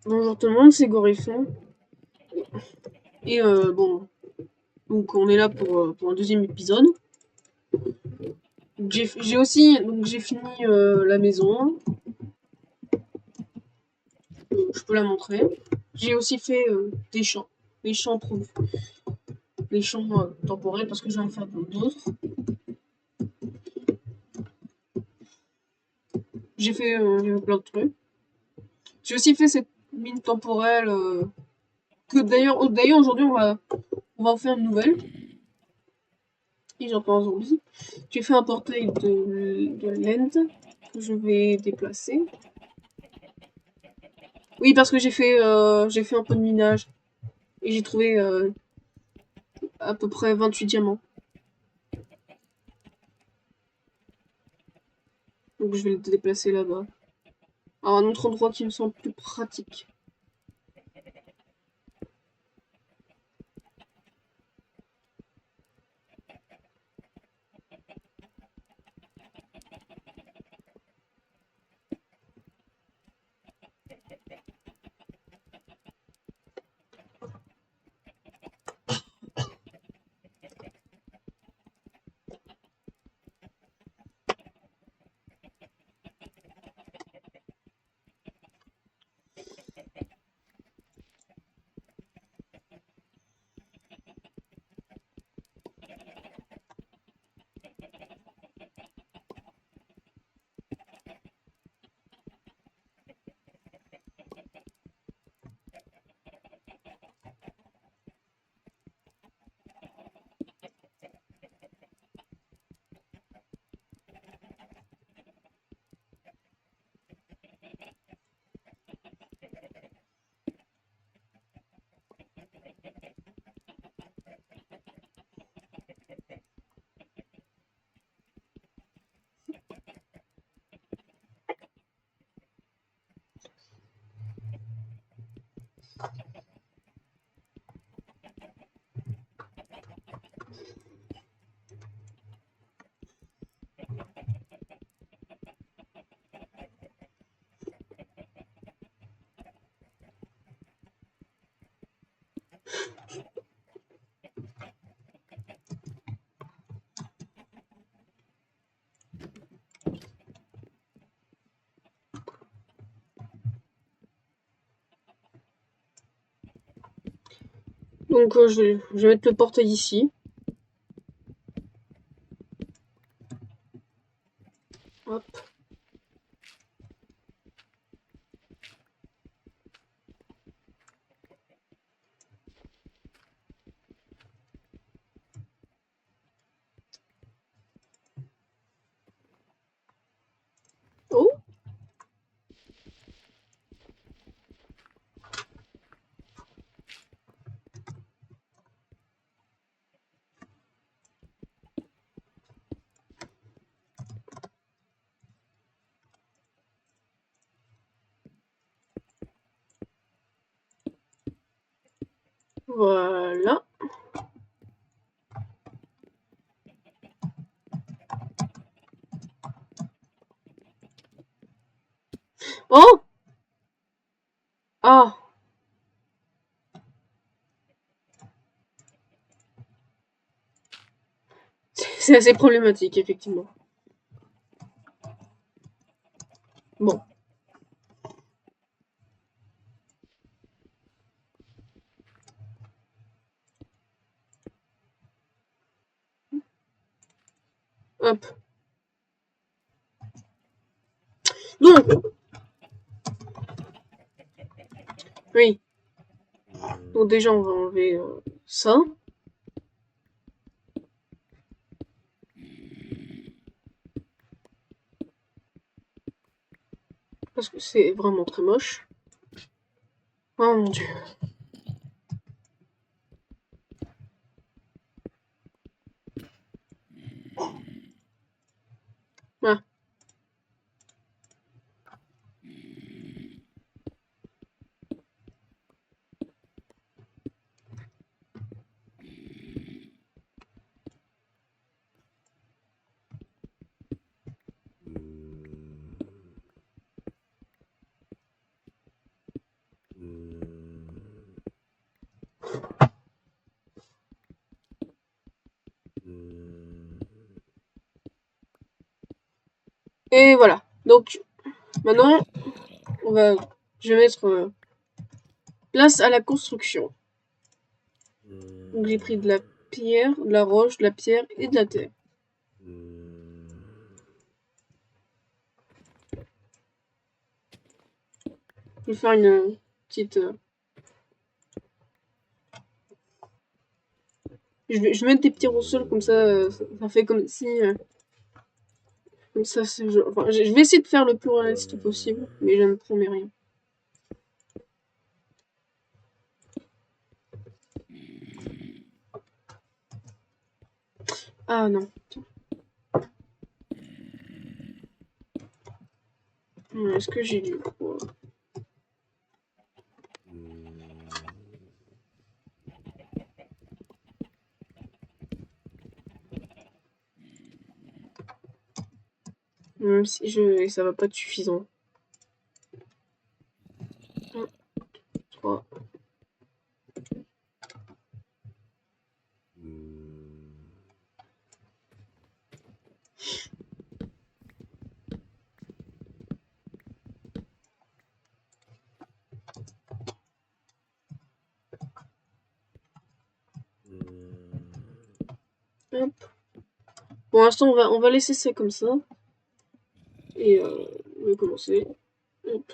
Bonjour tout le monde, c'est Gorifon. Et bon, donc on est là pour un deuxième épisode. J'ai aussi, donc j'ai fini la maison. Je peux la montrer. J'ai aussi fait des champs, des champs temporels parce que j'en ai fait un peu d'autres. J'ai fait plein de trucs. J'ai aussi fait cette mine temporelle que d'ailleurs aujourd'hui on va en faire une nouvelle. Et j'entends un zombie. J'ai fait un portail de l'end que je vais déplacer. Oui, parce que j'ai fait un peu de minage et j'ai trouvé à peu près 28 diamants. Donc je vais le déplacer là-bas. À un autre endroit qui me semble plus pratique. Donc je vais mettre le portail ici. Hop. Oh. Voilà. Oh. Ah. C'est assez problématique, effectivement. Bon. Hop. Donc, oui. Donc déjà, on va enlever ça. Parce que c'est vraiment très moche. Oh mon dieu. Ah. Et voilà. Donc, maintenant, je vais mettre place à la construction. Donc, j'ai pris de la pierre, de la roche, de la pierre et de la terre. Je vais faire une petite... Je vais mettre des petits roussols comme ça, ça fait comme si... comme ça, enfin, je vais essayer de faire le plus réaliste possible, mais je ne promets rien. Ah non. Est-ce que j'ai du bois? Même si ça va pas être suffisant. 1, 3. Hop. Pour l'instant, on va laisser ça comme ça. Et on va commencer. Hop.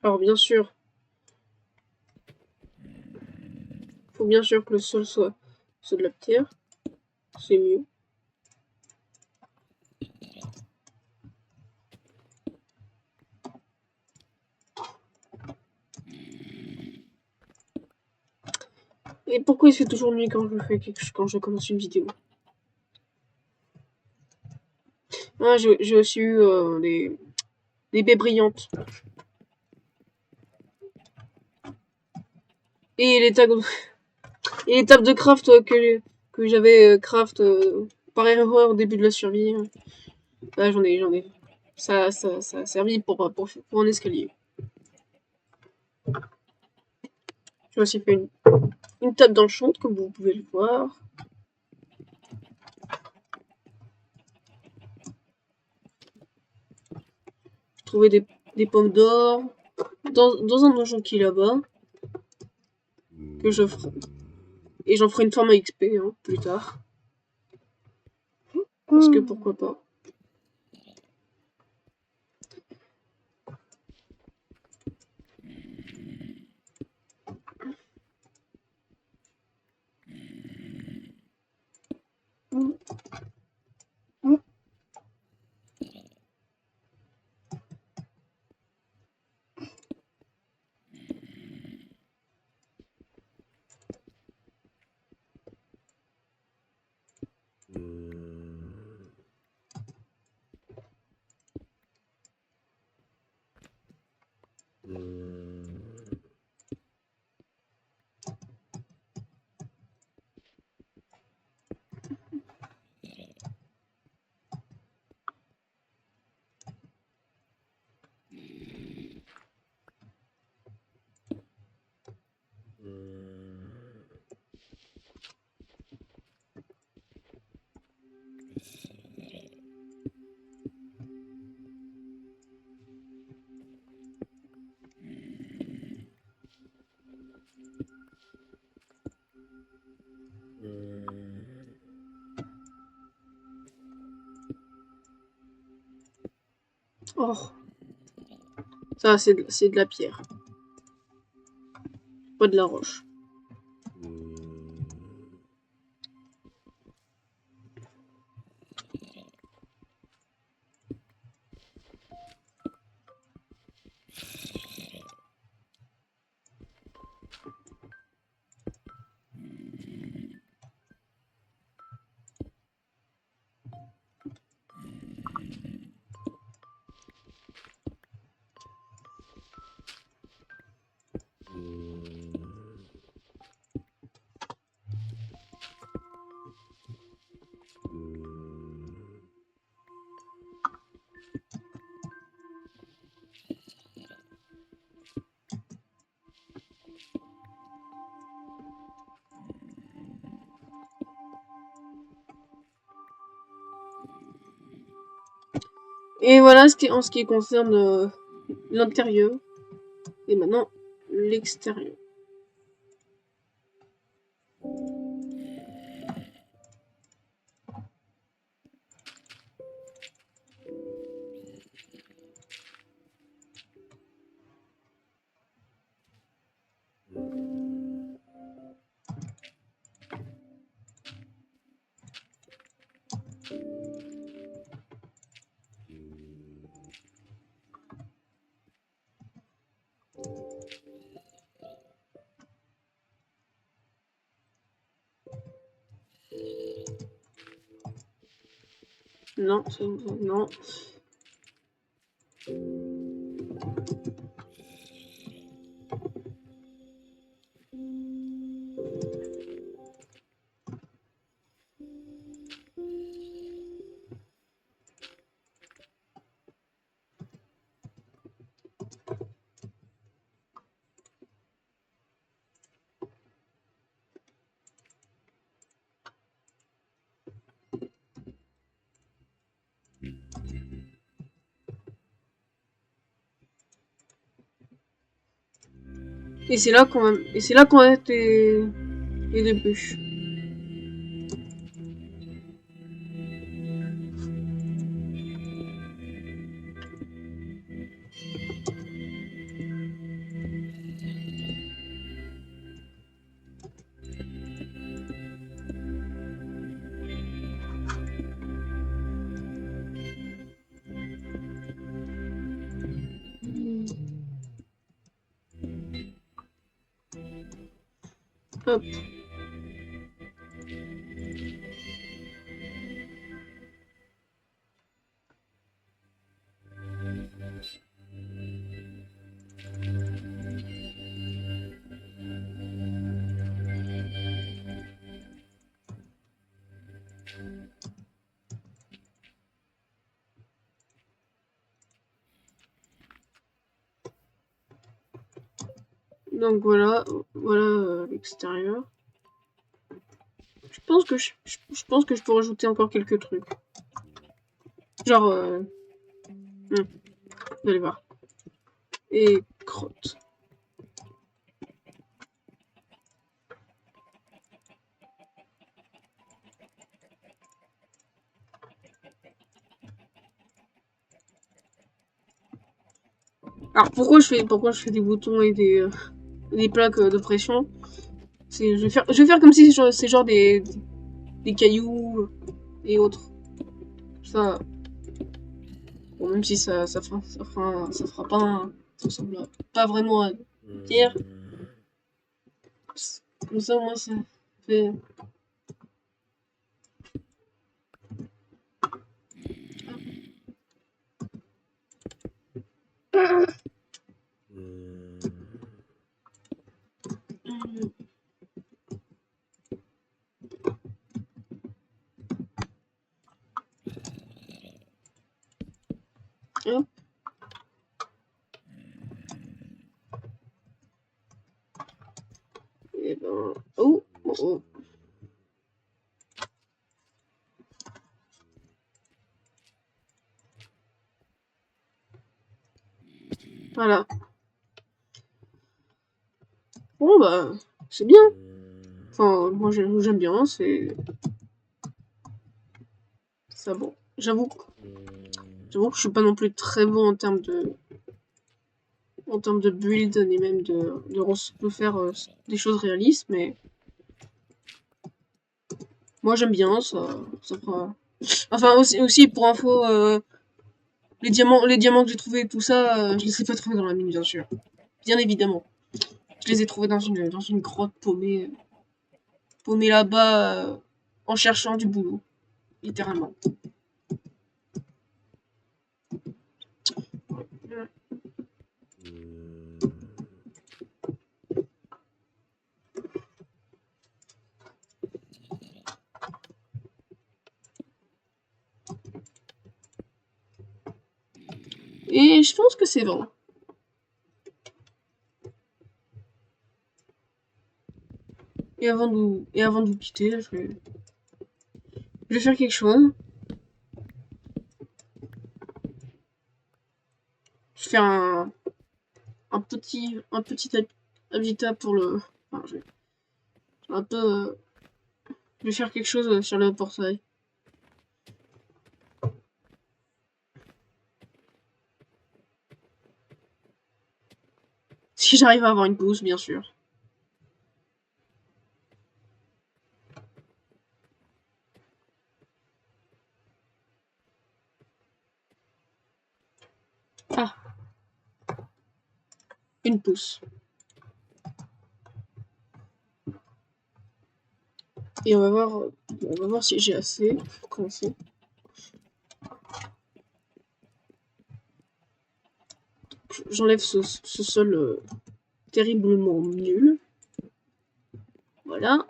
Alors bien sûr, faut bien sûr que le sol soit de la pierre. C'est mieux. Et pourquoi il se fait toujours mieux quand je commence une vidéo? Ah, j'ai aussi eu des baies brillantes. Et l'étape de craft que j'avais craft par erreur au début de la survie. Là, j'en ai. Ça a servi pour un escalier. J'ai aussi fait une table d'enchant, comme vous pouvez le voir. J'ai trouvé des pommes d'or dans un donjon qui est là-bas. Que je ferai. Et j'en ferai une forme à XP plus tard. Parce que pourquoi pas. Oh. Ça, c'est de la pierre. Pas de la roche. Et voilà en ce qui concerne l'intérieur. Et maintenant, l'extérieur. Non, non. Et c'est là qu'on a les bûches. Hop. Donc voilà, l'extérieur. Je pense que je peux rajouter encore quelques trucs. Genre, vous allez voir. Et crotte. Alors pourquoi je fais des boutons et des plaques de pression? Je vais faire comme si c'est genre des cailloux et autres. Ça, bon, même si ça fera pas ça ressemble pas vraiment à une pierre. Comme ça, moi, ça fait. Hop. Et ben. Oh, oh, oh. Voilà. Bon, bah, c'est bien. Enfin, moi, j'aime bien, c'est. Ça bon. J'avoue que je suis pas non plus très bon en termes de build, ni même de faire des choses réalistes, mais moi j'aime bien, ça fera. Enfin, aussi pour info, les diamants que j'ai trouvés et tout ça, je les ai pas trouvés dans la mine, bien sûr. Bien évidemment. Je les ai trouvés dans une grotte paumée là-bas, en cherchant du boulot, littéralement. Et je pense que c'est bon. Et avant de vous quitter, je vais faire quelque chose. Je fais un petit habitat pour le... Enfin, un peu... je vais faire quelque chose sur le portail. Si j'arrive à avoir une pousse, bien sûr. Ah, une pousse. Et on va voir si j'ai assez pour commencer. J'enlève ce sol terriblement nul. Voilà.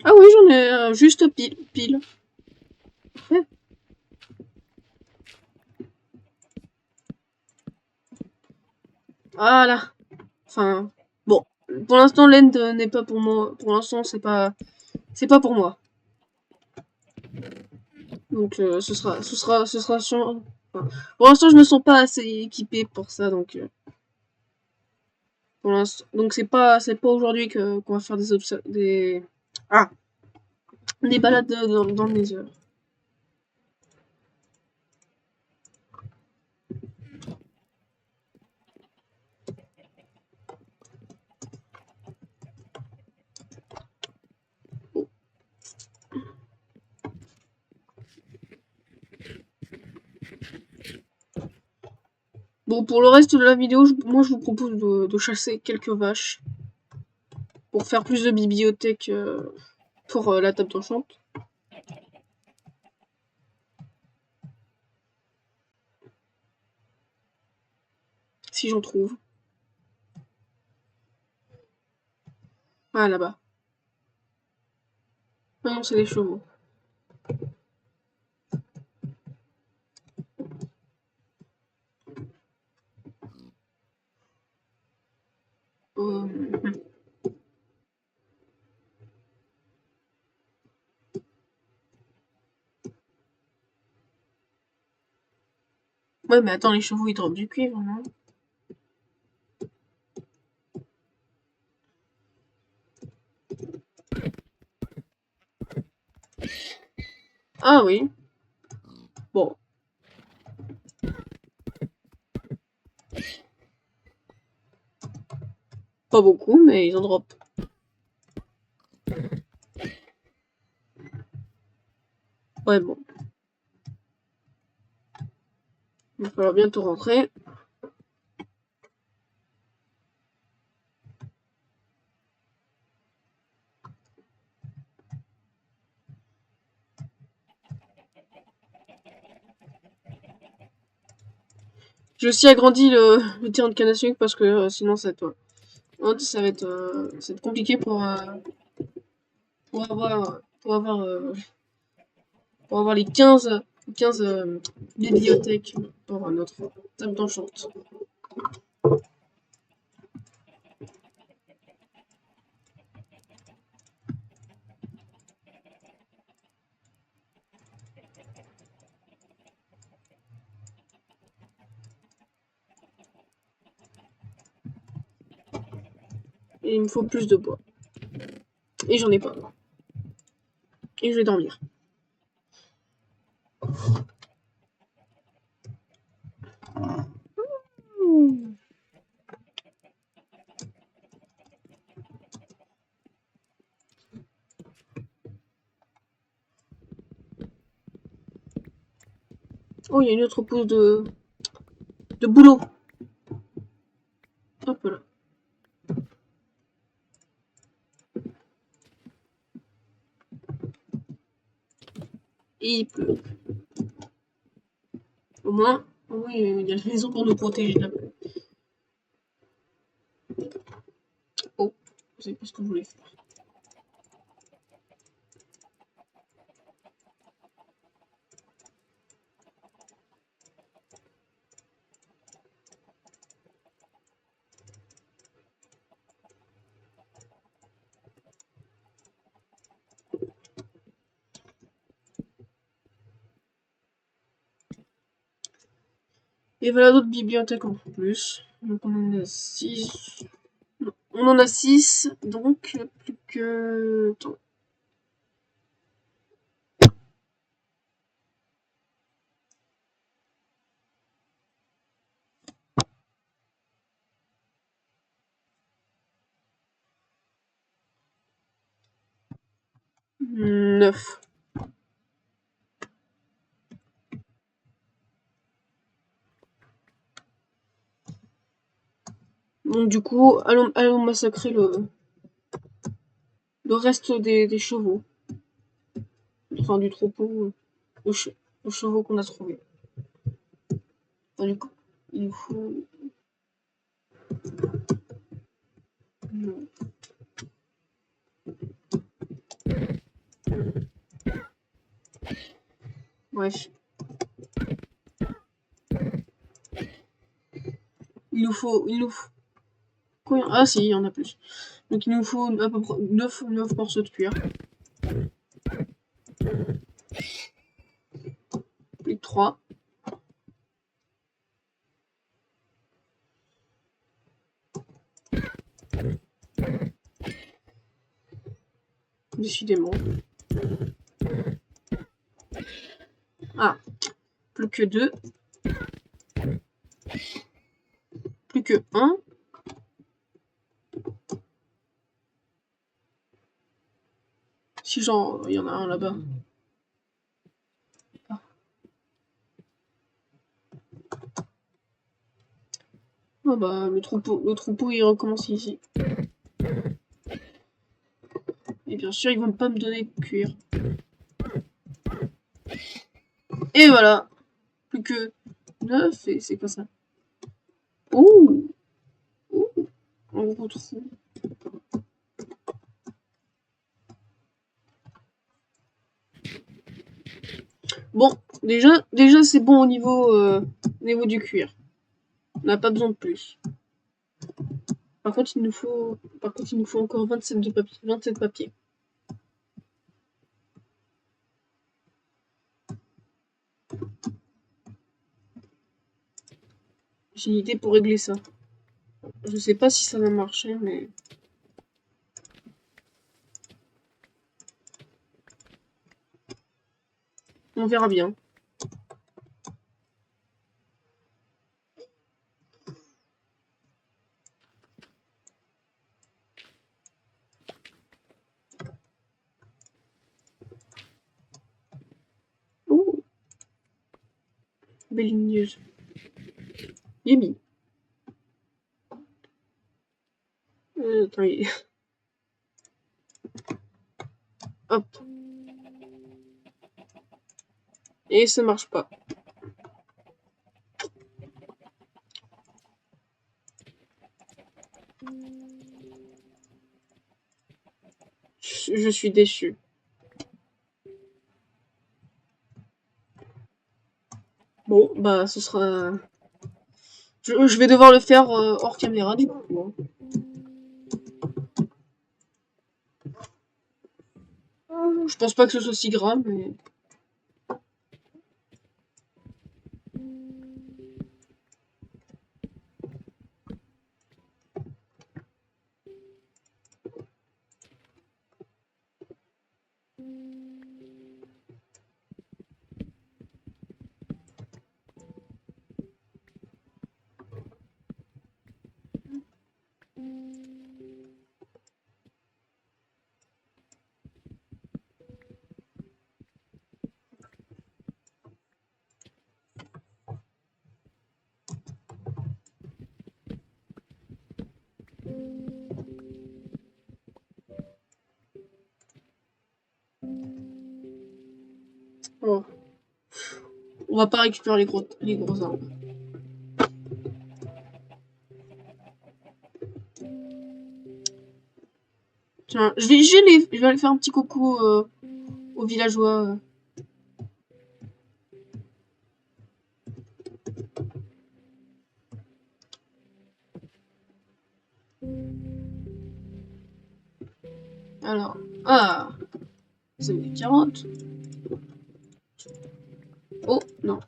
Ah oui, j'en ai juste pile. Ouais. Voilà. Enfin, bon. Pour l'instant, l'end n'est pas pour moi. Pour l'instant, c'est pas pour moi. Donc, ce sera chiant. Enfin, pour l'instant, je me sens pas assez équipé pour ça, donc. Pour l'instant, donc c'est pas aujourd'hui qu'on va faire des balades dans le Nether. Bon, pour le reste de la vidéo, moi je vous propose de chasser quelques vaches pour faire plus de bibliothèque pour la table d'enchante. Si j'en trouve. Ah, là-bas. Ah non, c'est les chevaux. Euh, Ouais, mais attends, les chevaux ils dropent du cuivre, non? Ah oui. Bon. Pas beaucoup, mais ils en dropent. Ouais, bon. Il va falloir bientôt rentrer. J'ai aussi agrandi le terrain de canne à sucre parce que sinon ça va être compliqué pour avoir les 15 bibliothèques pour notre table d'enchante. Et il me faut plus de bois. Et j'en ai pas. Et je vais dormir. Oh, il y a une autre pousse de boulot. Hop là. Et il pleut. Au moins, oui, il y a une maison pour nous protéger de la pluie. Oh, je sais pas ce que je voulais faire. Et voilà d'autres bibliothèques en plus. Donc on en a 6. On en a 6, donc plus que... Attends. Neuf. Donc du coup, allons massacrer le reste des chevaux. Enfin du troupeau aux chevaux qu'on a trouvés. Enfin, du coup, il nous faut... Bref. Il nous faut... Combien? Ah si, il y en a plus. Donc il nous faut à peu près 9 morceaux de cuir. Plus de 3. Décidément. Ah, plus que 2. Plus que 1. Si genre, il y en a un là-bas. Ah. Ah bah, le troupeau il recommence ici. Et bien sûr, ils vont pas me donner de cuir. Et voilà. Plus que 9, et c'est quoi ça? Ouh, ouh, un gros trou. Bon, déjà c'est bon au niveau du cuir. On n'a pas besoin de plus. Par contre, il nous faut encore 27 papiers. J'ai une idée pour régler ça. Je sais pas si ça va marcher, mais... On verra bien. Ouh, belle ligneuse. Yumi. Attends, hop. Et ça marche pas. Je suis déçue. Bon, bah ce sera... Je vais devoir le faire hors caméra du coup. Je pense pas que ce soit si grave, mais... Oh. On va pas récupérer les gros arbres. Tiens, je vais aller faire un petit coucou aux villageois. Alors, ah, vous avez des carottes. Oh, non.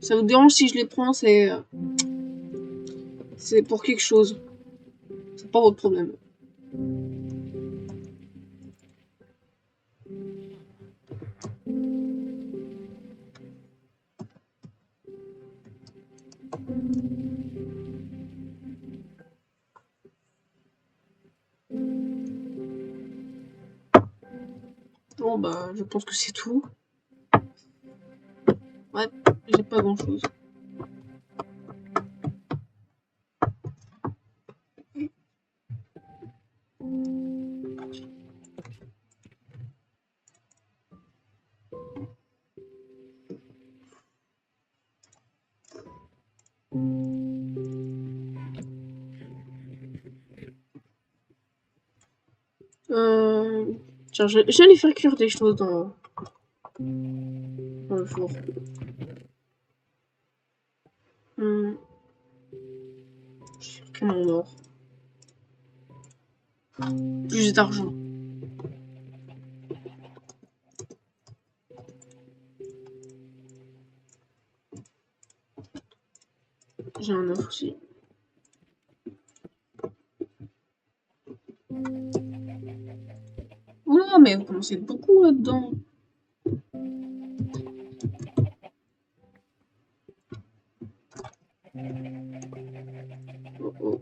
Ça vous dérange si je les prends, c'est pour quelque chose. C'est pas votre problème. Bon bah, je pense que c'est tout. Ouais, j'ai pas grand chose. Tiens, j'allais faire cuire des choses dans le four. Quel en or. Plus d'argent. J'ai un œuf aussi. Oula, mais vous commencez beaucoup là-dedans. Oh, oh.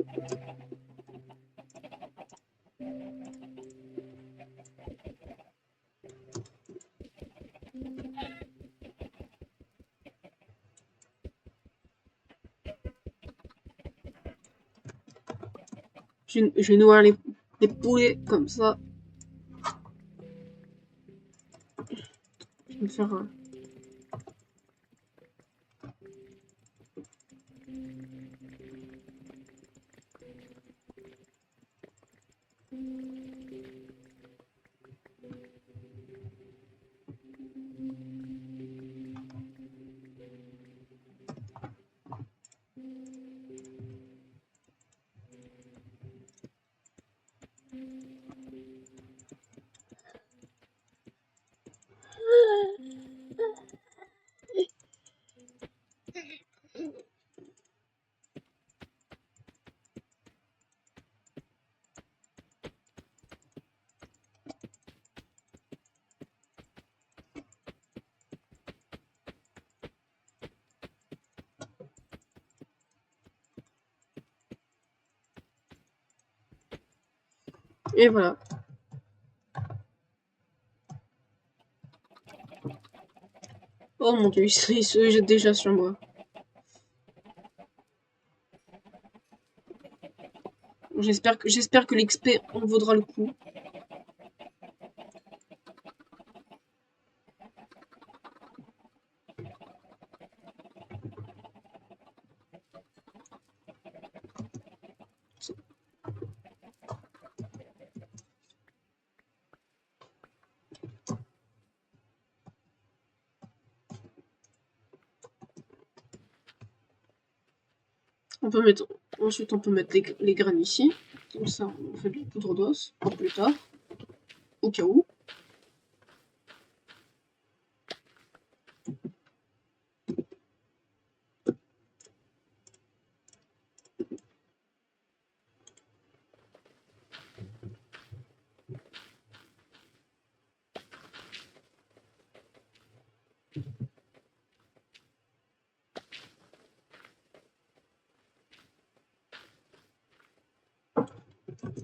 Je vais nourrir les poulets comme ça. Je vais me faire un. Et voilà. Oh mon dieu, il se jette déjà sur moi. J'espère que l'XP en vaudra le coup. Ensuite, on peut mettre les graines ici. Comme ça, on fait de la poudre d'os pour plus tard. Au cas où.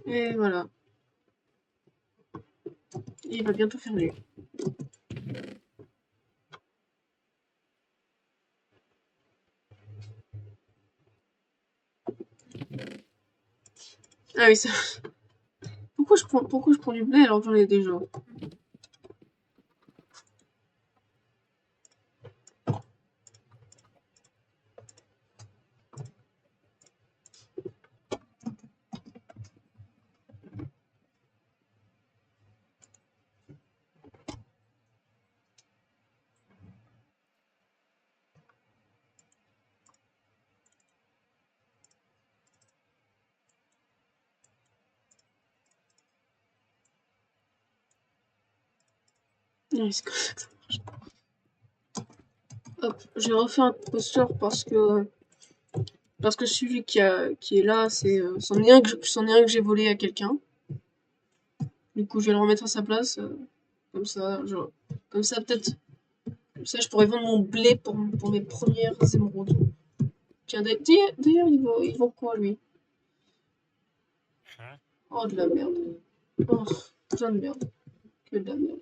Et voilà. Et il va bientôt faire nuit. Ah oui, ça. Pourquoi je prends du blé alors que j'en ai déjà? Hop, j'ai refait un poster parce que celui qui est là, c'en est un que j'ai volé à quelqu'un. Du coup, je vais le remettre à sa place, comme ça, peut-être, comme ça, je pourrais vendre mon blé pour mes premières émeraudes. Tiens, d'ailleurs, il vaut quoi, lui? Oh, de la merde. Oh, plein de merde. Que de la merde.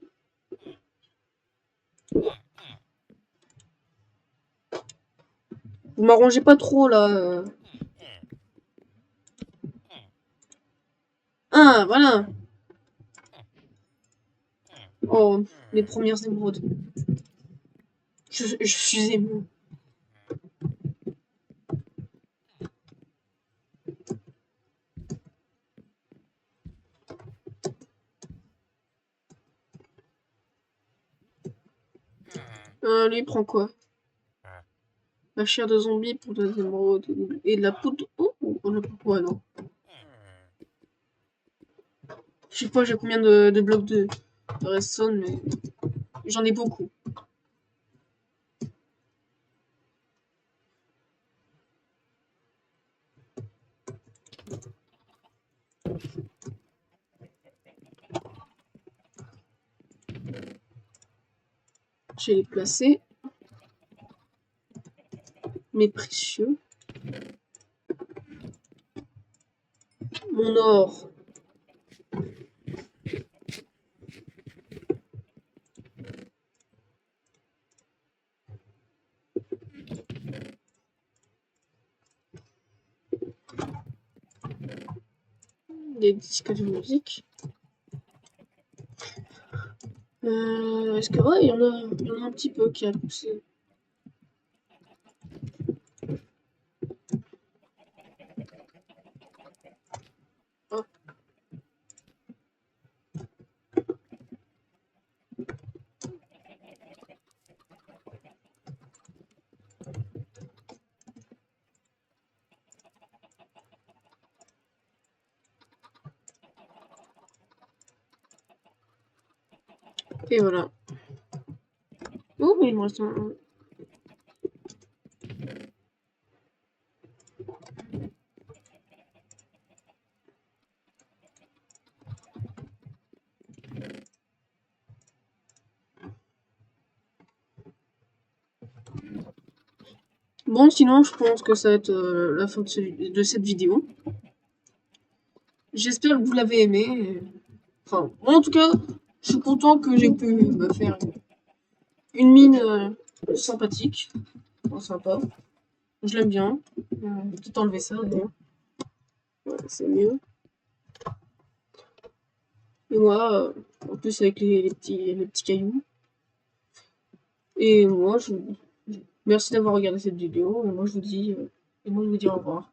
Vous m'arrangez pas trop, là. Ah, voilà. Oh, mes premières émeraudes. Je suis ému. Lui, il prend quoi? La chair de zombie pour des émeraudes et de la poudre. Oh, on a pas quoi, non. Je sais pas, j'ai combien de blocs de redstone, mais j'en ai beaucoup. Je vais les placer. Mes précieux. Mon or. Des disques de musique. Est-ce que ouais, il y en a un petit peu qui a poussé. Oh. Et voilà. Oh, il me reste un. Bon, sinon, je pense que ça va être la fin de cette vidéo. J'espère que vous l'avez aimé. Enfin, moi, en tout cas, je suis content que j'ai pu me faire une mine sympathique. Enfin, sympa. Je l'aime bien. Peut-être enlever ça, d'ailleurs. Ouais, c'est mieux. Et moi, en plus, avec les petits cailloux. Et moi, merci d'avoir regardé cette vidéo. Et moi, je vous dis au revoir.